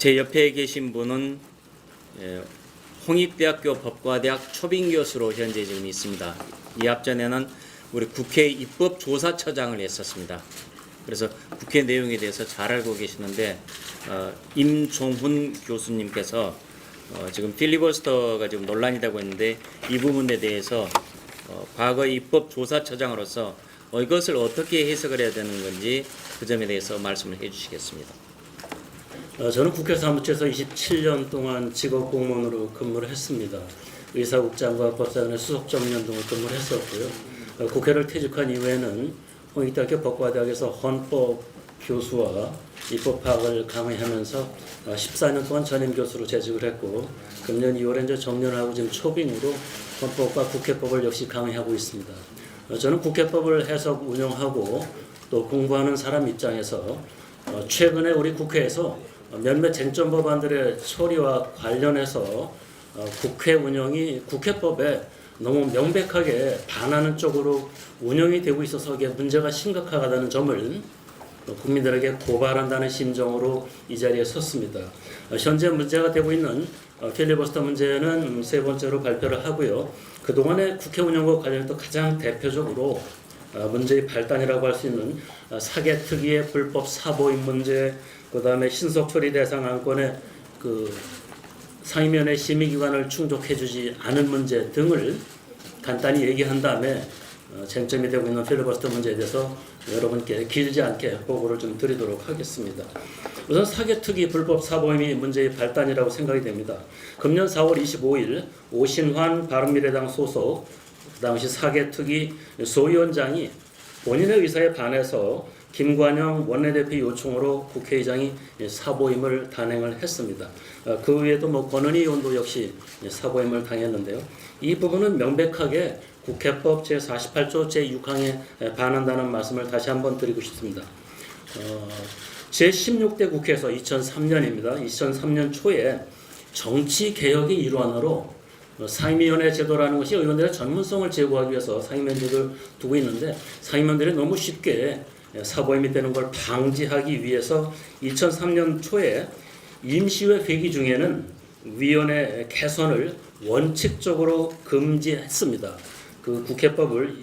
제 옆에 계신 분은 홍익대학교 법과대학 초빙 교수로 현재 지금 있습니다. 이 앞전에는 우리 국회 입법조사처장을 했었습니다. 그래서 국회 내용에 대해서 잘 알고 계시는데 임종훈 교수님께서 지금 필리버스터가 지금 논란이 되고 있는데 이 부분에 대해서 과거 입법조사처장으로서 이것을 어떻게 해석을 해야 되는 건지 그 점에 대해서 말씀을 해주시겠습니다. 저는 국회 사무처에서 27년 동안 직업 공무원으로 근무를 했습니다. 의사국장과 법사위원회 수석정년 등을 근무를 했었고요. 국회를 퇴직한 이후에는 홍익대학교 법과대학에서 헌법 교수와 입법학을 강의하면서 14년 동안 전임 교수로 재직을 했고, 금년 2월에 이제 정년을 하고 지금 초빙으로 헌법과 국회법을 역시 강의하고 있습니다. 저는 국회법을 해석 운영하고 또 공부하는 사람 입장에서 최근에 우리 국회에서 몇몇 쟁점 법안들의 처리와 관련해서 국회 운영이 국회법에 너무 명백하게 반하는 쪽으로 운영이 되고 있어서 이게 문제가 심각하다는 점을 국민들에게 고발한다는 심정으로 이 자리에 섰습니다. 현재 문제가 되고 있는 필리버스터 문제는 세 번째로 발표를 하고요. 그동안의 국회 운영과 관련해서 가장 대표적으로 문제의 발단이라고 할 수 있는 사개특위의 불법 사보임 문제, 그 다음에 신속처리 대상 안건의 상임위원회 심의기관을 충족해주지 않은 문제 등을 간단히 얘기한 다음에 쟁점이 되고 있는 필리버스터 문제에 대해서 여러분께 길지 않게 보고를 좀 드리도록 하겠습니다. 우선 사개특위 불법 사보임이 문제의 발단이라고 생각이 됩니다. 금년 4월 25일 오신환 바른미래당 소속 당시 사개특위 소위원장이 본인의 의사에 반해서 김관영 원내대표 요청으로 국회의장이 사보임을 단행을 했습니다. 그 외에도 권은희 의원도 역시 사보임을 당했는데요. 이 부분은 명백하게 국회법 제48조 제6항에 반한다는 말씀을 다시 한번 드리고 싶습니다. 제16대 국회에서 2003년입니다. 2003년 초에 정치개혁의 일환으로 상임위원회 제도라는 것이 의원들의 전문성을 제고하기 위해서 상임위원들을 두고 있는데, 상임위원들이 너무 쉽게 사보임이 되는 걸 방지하기 위해서 2003년 초에 임시회 회기 중에는 위원회 개선을 원칙적으로 금지했습니다. 그 국회법을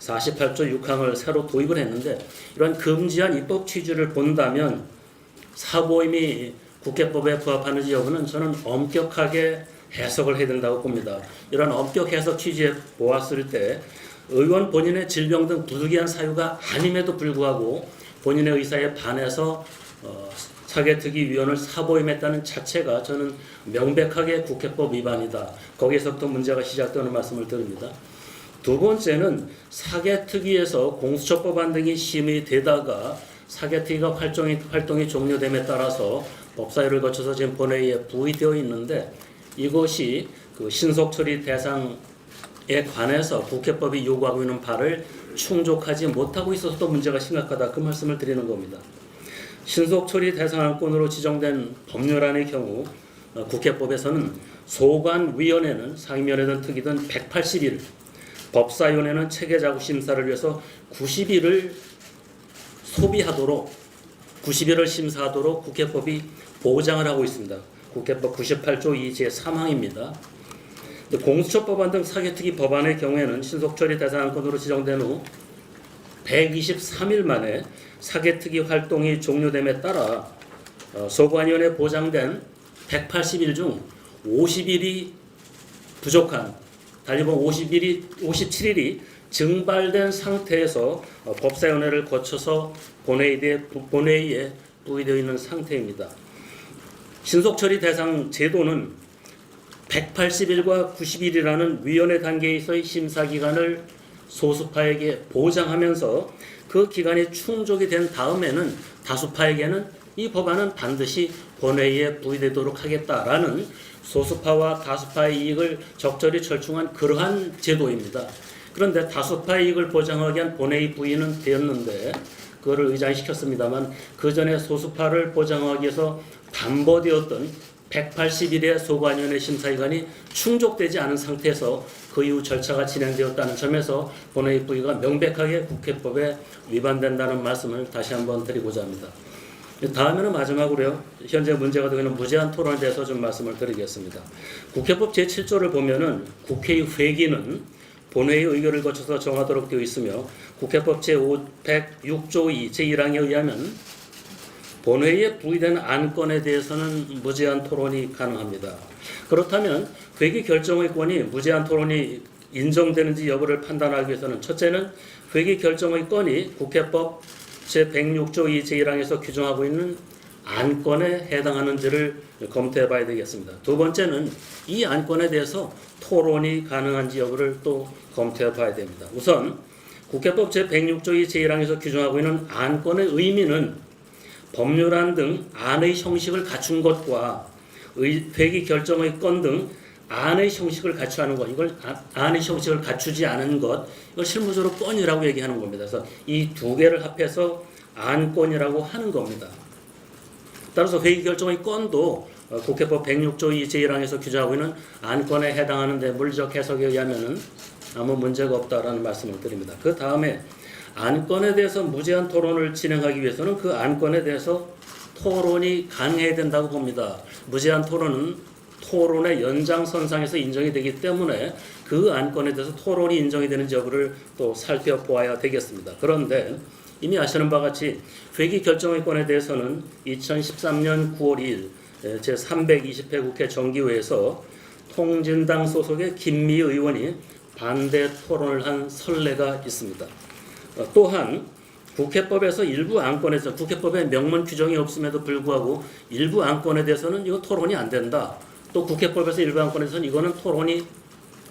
48조 6항을 새로 도입을 했는데, 이러한 금지한 입법 취지를 본다면 사보임이 국회법에 부합하는지 여부는 저는 엄격하게 해석을 해야 된다고 봅니다. 이런 엄격 해석 취지에 보았을 때 의원 본인의 질병 등 부득이한 사유가 아님에도 불구하고 본인의 의사에 반해서 사개특위 위원을 사보임했다는 자체가 저는 명백하게 국회법 위반이다. 거기에서부터 문제가 시작되는 말씀을 드립니다. 두 번째는 사개특위에서 공수처법안 등이 심의되다가 사개특위가 활동이 종료됨에 따라서 법사위를 거쳐서 지금 본회의에 부의되어 있는데, 이것이 신속처리 대상에 관해서 국회법이 요구하고 있는 바를 충족하지 못하고 있어서 또 문제가 심각하다, 그 말씀을 드리는 겁니다. 신속처리 대상 안건으로 지정된 법률안의 경우 국회법에서는 소관위원회는 상임위원회든 특위든 180일, 법사위원회는 체계자구 심사를 위해서 90일을 소비하도록 90일을 심사하도록 국회법이 보장을 하고 있습니다. 국회법 98조 2 제3항입니다. 공수처법안 등 사개특위 법안의 경우에는 신속처리 대상 안건으로 지정된 후 123일 만에 사개특위 활동이 종료됨에 따라 소관위원회 보장된 180일 중 50일이 부족한, 달리 보면 57일이 증발된 상태에서 법사위원회를 거쳐서 본회의에 부의되어 있는 상태입니다. 신속처리 대상 제도는 180일과 90일이라는 위원회 단계에서의 심사기간을 소수파에게 보장하면서 그 기간이 충족이 된 다음에는 다수파에게는 이 법안은 반드시 본회의에 부의되도록 하겠다라는 소수파와 다수파의 이익을 적절히 절충한 그러한 제도입니다. 그런데 다수파의 이익을 보장하기 위한 본회의 부의는 되었는데 그거를 의장시켰습니다만, 그 전에 소수파를 보장하기 위해서 담보되었던 180일의 소관위원회 심사기간이 충족되지 않은 상태에서 그 이후 절차가 진행되었다는 점에서 본회의 부의가 명백하게 국회법에 위반된다는 말씀을 다시 한번 드리고자 합니다. 다음에는 마지막으로요. 현재 문제가 되고 있는 무제한 토론에 대해서 좀 말씀을 드리겠습니다. 국회법 제7조를 보면은 국회의 회기는 본회의 의결을 거쳐서 정하도록 되어 있으며 국회법 제506조 2 제1항에 의하면 본회의에 부의된 안건에 대해서는 무제한 토론이 가능합니다. 그렇다면 회기 결정의 무제한 토론이 인정되는지 여부를 판단하기 위해서는 첫째는 회기 결정의 건이 국회법 제106조 2 제1항에서 규정하고 있는 안건에 해당하는지를 검토해 봐야 되겠습니다. 두 번째는 이 안건에 대해서 토론이 가능한지 여부를 또 검토해 봐야 됩니다. 우선 국회법 제106조 2 제1항에서 규정하고 있는 안건의 의미는 법률안 등 안의 형식을 갖춘 것과 회기 결정의 건 등 안의 형식을 갖추는 것, 이걸 안의 형식을 갖추지 않은 것, 이걸 실무적으로 건이라고 얘기하는 겁니다. 그래서 이 두 개를 합해서 안건이라고 하는 겁니다. 따라서 회기 결정의 건도 국회법 106조 2 제1항에서 규정하고 있는 안건에 해당하는데 물리적 해석에 의하면은 아무 문제가 없다라는 말씀을 드립니다. 그 다음에 안건에 대해서 무제한 토론을 진행하기 위해서는 그 안건에 대해서 토론이 가능해야 된다고 봅니다. 무제한 토론은 토론의 연장선상에서 인정이 되기 때문에 그 안건에 대해서 토론이 인정이 되는지 여부를 또 살펴보아야 되겠습니다. 그런데 이미 아시는 바와 같이 회기 결정의 건에 대해서는 2013년 9월 2일 제320회 국회 정기회에서 통진당 소속의 김미 의원이 반대 토론을 한 선례가 있습니다. 또한 국회법에서 일부 안건에서 국회법에 명문 규정이 없음에도 불구하고 일부 안건에 대해서는 이거 토론이 안 된다. 또 국회법에서 일부 안건에서는 이거는 토론이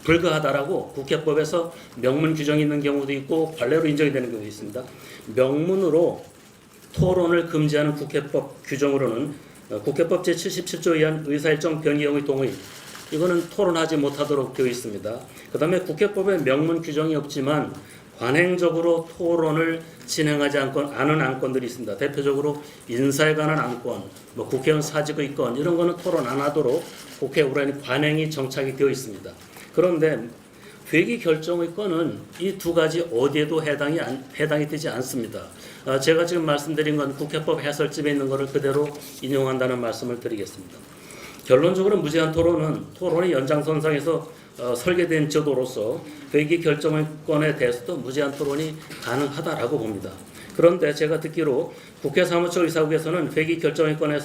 불가하다라고 국회법에서 명문 규정이 있는 경우도 있고 관례로 인정이 되는 경우도 있습니다. 명문으로 토론을 금지하는 국회법 규정으로는 국회법 제77조에 의한 의사일정 변경 경우의 동의, 이거는 토론하지 못하도록 되어 있습니다. 그 다음에 국회법에 명문 규정이 없지만 관행적으로 토론을 진행하지 않은 안건들이 있습니다. 대표적으로 인사에 관한 안건, 국회의원 사직의 건, 이런 거는 토론 안 하도록 국회 관행이 정착이 되어 있습니다. 그런데 회기 결정의 건은 이 두 가지 어디에도 해당이 되지 않습니다. 제가 지금 말씀드린 건 국회법 해설집에 있는 것을 그대로 인용한다는 말씀을 드리겠습니다. 결론적으로 무제한 토론은 토론의 연장선상에서 설계된 제도로서 회기 결정권에 대해서도 무제한 토론이 가능하다라고 봅니다. 그런데 제가 듣기로 국회 사무처 의사국에서는 회기 결정권에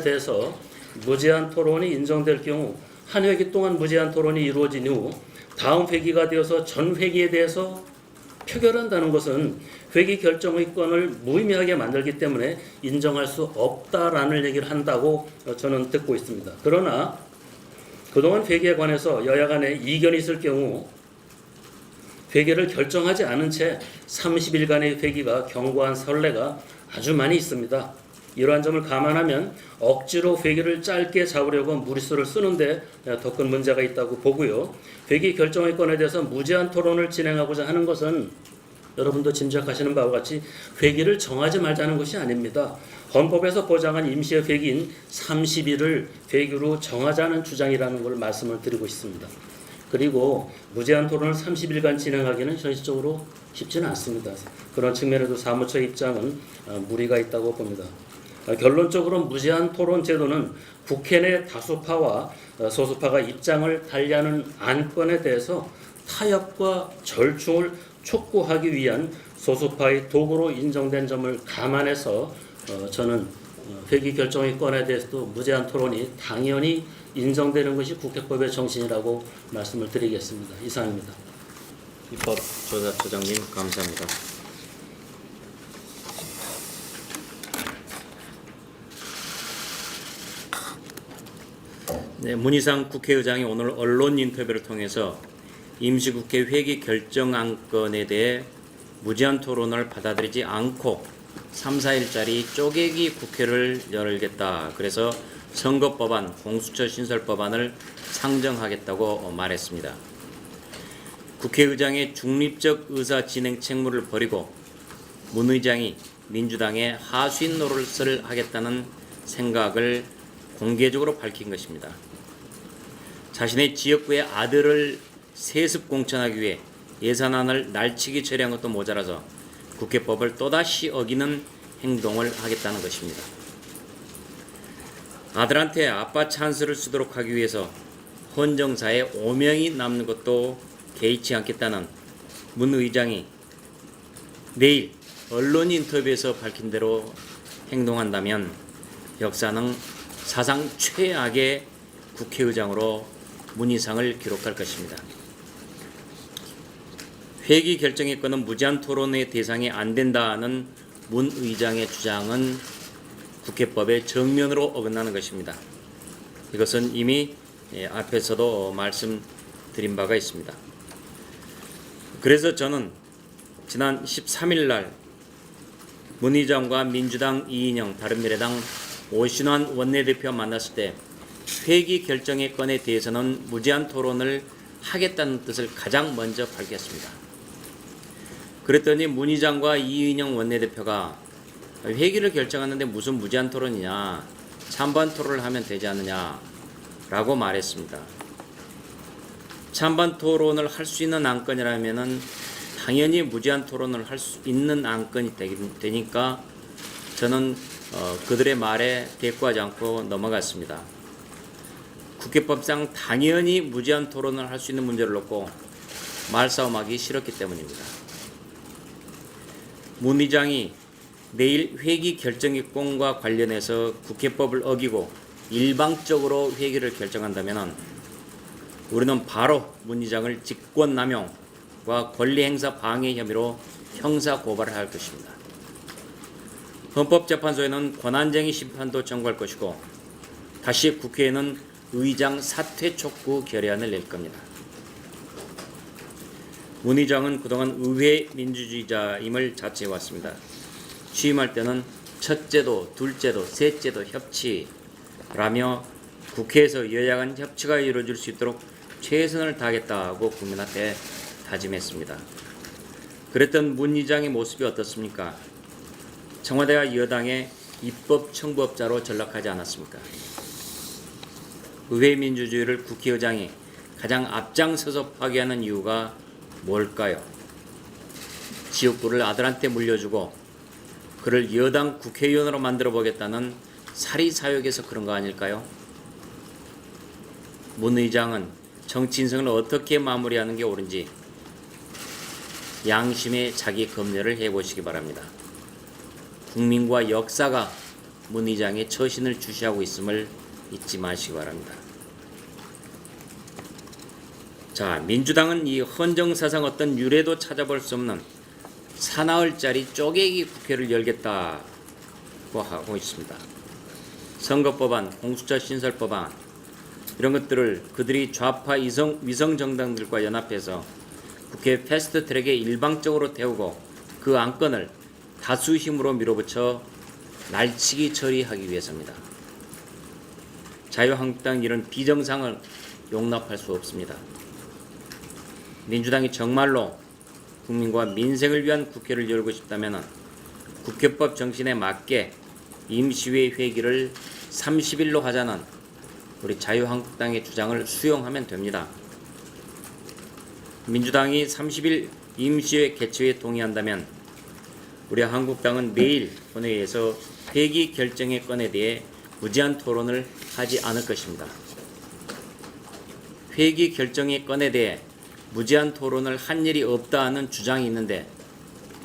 대해서 무제한 토론이 인정될 경우 한 회기 동안 무제한 토론이 이루어진 후 다음 회기가 되어서 전 회기에 대해서 표결한다는 것은 회기 결정의 건을 무의미하게 만들기 때문에 인정할 수 없다라는 얘기를 한다고 저는 듣고 있습니다. 그러나 그동안 회계에 관해서 여야 간에 이견이 있을 경우 회계를 결정하지 않은 채 30일간의 회기가 경고한 선례가 아주 많이 있습니다. 이러한 점을 감안하면 억지로 회기를 짧게 잡으려고 무리수를 쓰는데 더 큰 문제가 있다고 보고요. 회기 결정의 건에 대해서 무제한 토론을 진행하고자 하는 것은 여러분도 짐작하시는 바와 같이 회기를 정하지 말자는 것이 아닙니다. 헌법에서 보장한 임시의 회기인 30일을 회기로 정하자는 주장이라는 걸 말씀을 드리고 있습니다. 그리고 무제한 토론을 30일간 진행하기는 현실적으로 쉽지는 않습니다. 그런 측면에도 사무처의 입장은 무리가 있다고 봅니다. 결론적으로 무제한 토론 제도는 국회 내 다수파와 소수파가 입장을 달리하는 안건에 대해서 타협과 절충을 촉구하기 위한 소수파의 도구로 인정된 점을 감안해서 저는 회기 결정의 건에 대해서도 무제한 토론이 당연히 인정되는 것이 국회법의 정신이라고 말씀을 드리겠습니다. 이상입니다. 입법조사처장님 감사합니다. 네, 문희상 국회의장이 오늘 언론 인터뷰를 통해서 임시국회 회기 결정안건에 대해 무제한 토론을 받아들이지 않고 3, 4일짜리 쪼개기 국회를 열겠다. 그래서 선거법안, 공수처 신설법안을 상정하겠다고 말했습니다. 국회의장의 중립적 의사 진행 책무를 버리고 문 의장이 민주당의 하수인 노릇을 하겠다는 생각을 공개적으로 밝힌 것입니다. 자신의 지역구의 아들을 세습 공천하기 위해 예산안을 날치기 처리한 것도 모자라서 국회법을 또다시 어기는 행동을 하겠다는 것입니다. 아들한테 아빠 찬스를 쓰도록 하기 위해서 헌정사에 오명이 남는 것도 개의치 않겠다는 문 의장이 내일 언론 인터뷰에서 밝힌 대로 행동한다면 역사는 사상 최악의 국회의장으로 문희상을 기록할 것입니다. 회기 결정의 무제한 토론의 대상이 안 된다는 문 의장의 주장은 국회법의 정면으로 어긋나는 것입니다. 이것은 이미 앞에서도 말씀드린 바가 있습니다. 그래서 저는 지난 13일 날 문 의장과 민주당 이인영, 바른미래당 오신환 원내대표와 만났을 때 회기 결정의 건에 대해서는 무제한 토론을 하겠다는 뜻을 가장 먼저 밝혔습니다. 그랬더니 문 의장과 이인영 원내대표가 회기를 결정하는데 무슨 무제한 토론이냐, 찬반 토론을 하면 되지 않느냐 라고 말했습니다. 찬반 토론을 할 수 있는 안건이라면은 당연히 무제한 토론을 할 수 있는 안건이 되니까 저는 그들의 말에 대꾸하지 않고 넘어갔습니다. 국회법상 당연히 무제한 토론을 할 수 있는 문제를 놓고 말싸움하기 싫었기 때문입니다. 문 의장이 내일 회기 결정권과 관련해서 국회법을 어기고 일방적으로 회기를 결정한다면 우리는 바로 문 의장을 직권남용과 권리행사 방해 혐의로 형사 고발을 할 것입니다. 헌법재판소에는 권한쟁의 심판도 청구할 것이고 다시 국회에는 의장 사퇴 촉구 결의안을 낼 겁니다. 문 의장은 그동안 의회 민주주의자임을 자처해왔습니다. 취임할 때는 첫째도, 둘째도, 셋째도 협치라며 국회에서 여야 간 협치가 이루어질 수 있도록 최선을 다하겠다고 국민한테 다짐했습니다. 그랬던 문 의장의 모습이 어떻습니까? 청와대와 여당의 입법 청부업자로 전락하지 않았습니까? 의회 민주주의를 국회의장이 가장 앞장서서 파괴하는 이유가 뭘까요? 지역구를 아들한테 물려주고 그를 여당 국회의원으로 만들어 보겠다는 사리사욕에서 그런 거 아닐까요? 문 의장은 정치 인생을 어떻게 마무리하는 게 옳은지 양심의 자기 검열을 해보시기 바랍니다. 국민과 역사가 문 의장의 처신을 주시하고 있음을 잊지 마시기 바랍니다. 자, 민주당은 이 헌정사상 어떤 유례도 찾아볼 수 없는 사나흘짜리 쪼개기 국회를 열겠다고 하고 있습니다. 선거법안, 공수처 신설법안 이런 것들을 그들이 좌파 위성 정당들과 연합해서 국회 패스트트랙에 일방적으로 태우고 그 안건을 다수 힘으로 밀어붙여 날치기 처리하기 위해서입니다. 자유한국당 이런 비정상을 용납할 수 없습니다. 민주당이 정말로 국민과 민생을 위한 국회를 열고 싶다면 국회법 정신에 맞게 임시회 회기를 30일로 하자는 우리 자유한국당의 주장을 수용하면 됩니다. 민주당이 30일 임시회 개최에 동의한다면 우리 한국당은 내일 본회의에서 회기 결정의 건에 대해 무제한 토론을 하지 않을 것입니다. 회기 결정의 건에 대해 무제한 토론을 한 일이 없다는 주장이 있는데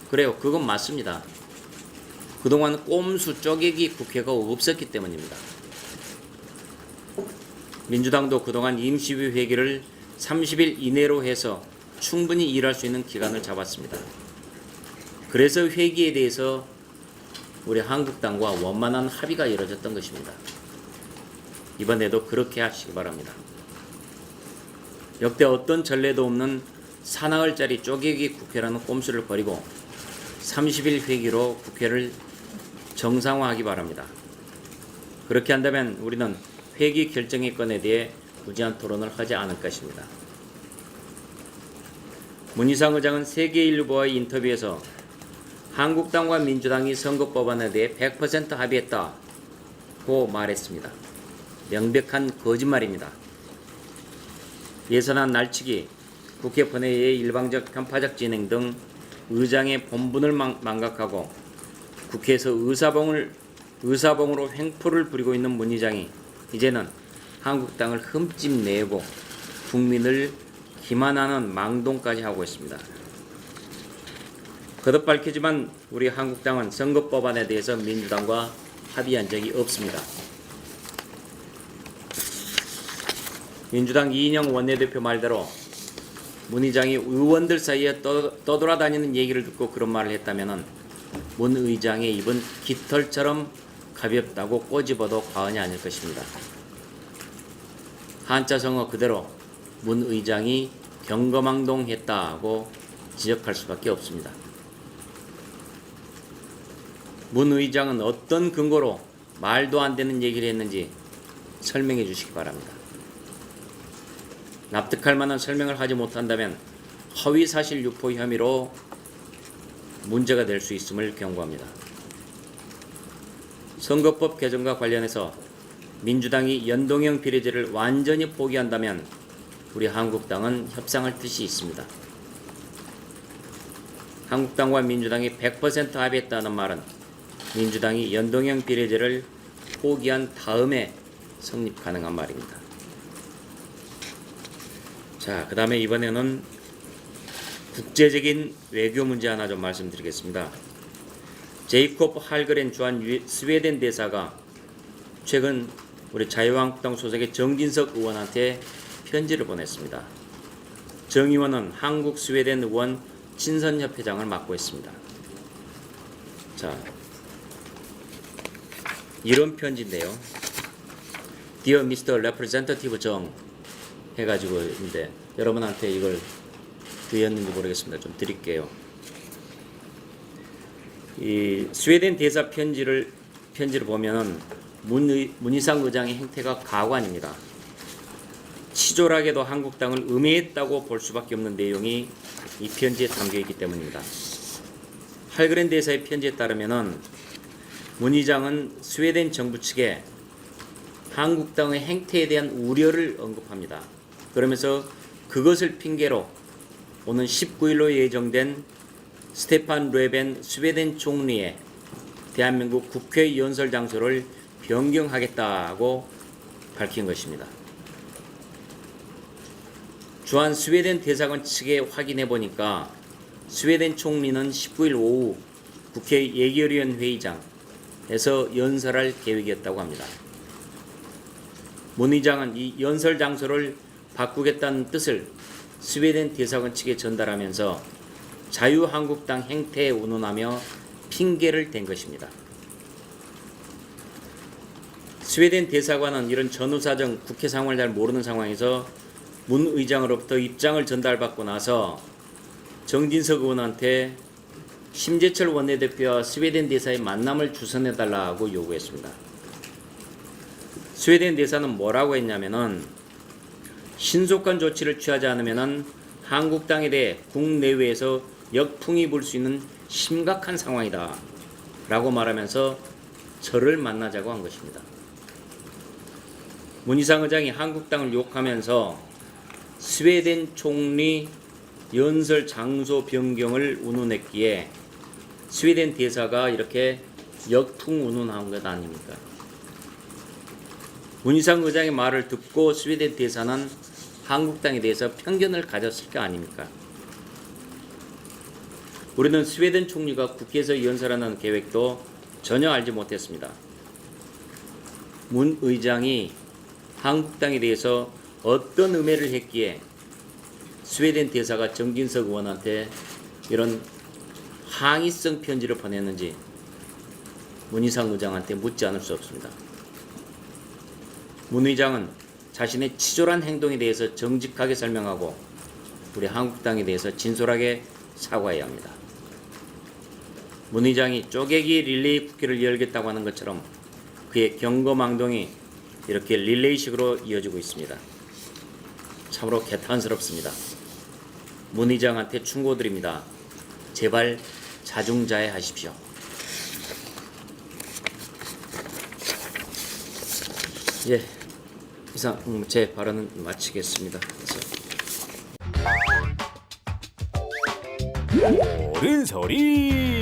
그래요. 그건 맞습니다. 그동안 꼼수 쪼개기 국회가 없었기 때문입니다. 민주당도 그동안 임시회 회기를 30일 이내로 해서 충분히 일할 수 있는 기간을 잡았습니다. 그래서 회기에 대해서 우리 한국당과 원만한 합의가 이루어졌던 것입니다. 이번에도 그렇게 하시기 바랍니다. 역대 어떤 전례도 없는 사나흘짜리 쪼개기 국회라는 꼼수를 버리고 30일 회기로 국회를 정상화하기 바랍니다. 그렇게 한다면 우리는 회기 결정의 건에 대해 무제한 토론을 하지 않을 것입니다. 문희상 의장은 세계일보와의 인터뷰에서 한국당과 민주당이 선거법안에 대해 100% 합의했다고 말했습니다. 명백한 거짓말입니다. 예선안 날치기, 국회 본회의의 일방적 편파적 진행 등 의장의 본분을 망각하고 국회에서 의사봉으로 횡포를 부리고 있는 문 의장이 이제는 한국당을 흠집내고 국민을 기만하는 망동까지 하고 있습니다. 거듭 밝히지만 우리 한국당은 선거법안에 대해서 민주당과 합의한 적이 없습니다. 민주당 이인영 원내대표 말대로 문 의장이 의원들 사이에 떠돌아다니는 얘기를 듣고 그런 말을 했다면 문 의장의 입은 깃털처럼 가볍다고 꼬집어도 과언이 아닐 것입니다. 한자성어 그대로 문 의장이 경거망동했다고 지적할 수밖에 없습니다. 문 의장은 어떤 근거로 말도 안 되는 얘기를 했는지 설명해 주시기 바랍니다. 납득할 만한 설명을 하지 못한다면 허위사실 유포 혐의로 문제가 될 수 있음을 경고합니다. 선거법 개정과 관련해서 민주당이 연동형 비례제를 완전히 포기한다면 우리 한국당은 협상할 뜻이 있습니다. 한국당과 민주당이 100% 합의했다는 말은 민주당이 연동형 비례제를 포기한 다음에 성립 가능한 말입니다. 자, 그 다음에 이번에는 국제적인 외교 문제 하나 좀 말씀드리겠습니다. 제이콥 할그렌 주한 스웨덴 대사가 최근 우리 자유한국당 소속의 정진석 의원한테 편지를 보냈습니다. 정 의원은 한국 스웨덴 의원 친선협회장을 맡고 있습니다. 자, 이런 편지인데요. Dear Mr. Representative 정 해가지고 있는데 여러분한테 이걸 드렸는지 모르겠습니다. 좀 드릴게요. 이 스웨덴 대사 편지를 보면은 문희상 의장의 행태가 가관입니다. 치졸하게도 한국당을 음해했다고 볼 수밖에 없는 내용이 이 편지에 담겨 있기 때문입니다. 할그렌 대사의 편지에 따르면은 문 의장은 스웨덴 정부 측에 한국당의 행태에 대한 우려를 언급합니다. 그러면서 그것을 핑계로 오는 19일로 예정된 스테판 르벤 스웨덴 총리의 대한민국 국회 연설 장소를 변경하겠다고 밝힌 것입니다. 주한 스웨덴 대사관 측에 확인해 보니까 스웨덴 총리는 19일 오후 국회 예결위원 회의장에서 연설할 계획이었다고 합니다. 문 의장은 이 연설 장소를 바꾸겠다는 뜻을 스웨덴 대사관 측에 전달하면서 자유한국당 행태에 운운하며 핑계를 댄 것입니다. 스웨덴 대사관은 이런 전후사정 국회 상황을 잘 모르는 상황에서 문 의장으로부터 입장을 전달받고 나서 정진석 의원한테 심재철 원내대표와 스웨덴 대사의 만남을 주선해달라고 요구했습니다. 스웨덴 대사는 뭐라고 했냐면은 신속한 조치를 취하지 않으면은 한국당에 대해 국내외에서 역풍이 불 수 있는 심각한 상황이다 라고 말하면서 저를 만나자고 한 것입니다. 문희상 의장이 한국당을 욕하면서 스웨덴 총리 연설 장소 변경을 운운했기에 스웨덴 대사가 이렇게 역풍 운운한 것 아닙니까? 문희상 의장의 말을 듣고 스웨덴 대사는 한국당에 대해서 편견을 가졌을 게 아닙니까? 우리는 스웨덴 총리가 국회에서 연설하는 계획도 전혀 알지 못했습니다. 문 의장이 한국당에 대해서 어떤 음해를 했기에 스웨덴 대사가 정진석 의원한테 이런 항의성 편지를 보냈는지 문희상 의장한테 묻지 않을 수 없습니다. 문 의장은 자신의 치졸한 행동에 대해서 정직하게 설명하고 우리 한국당에 대해서 진솔하게 사과해야 합니다. 문 의장이 쪼개기 릴레이 국회를 열겠다고 하는 것처럼 그의 경거망동이 이렇게 릴레이식으로 이어지고 있습니다. 참으로 개탄스럽습니다. 문 의장한테 충고드립니다. 제발 자중자애하십시오. 예, 이상 제 발언은 마치겠습니다. 옳은 소리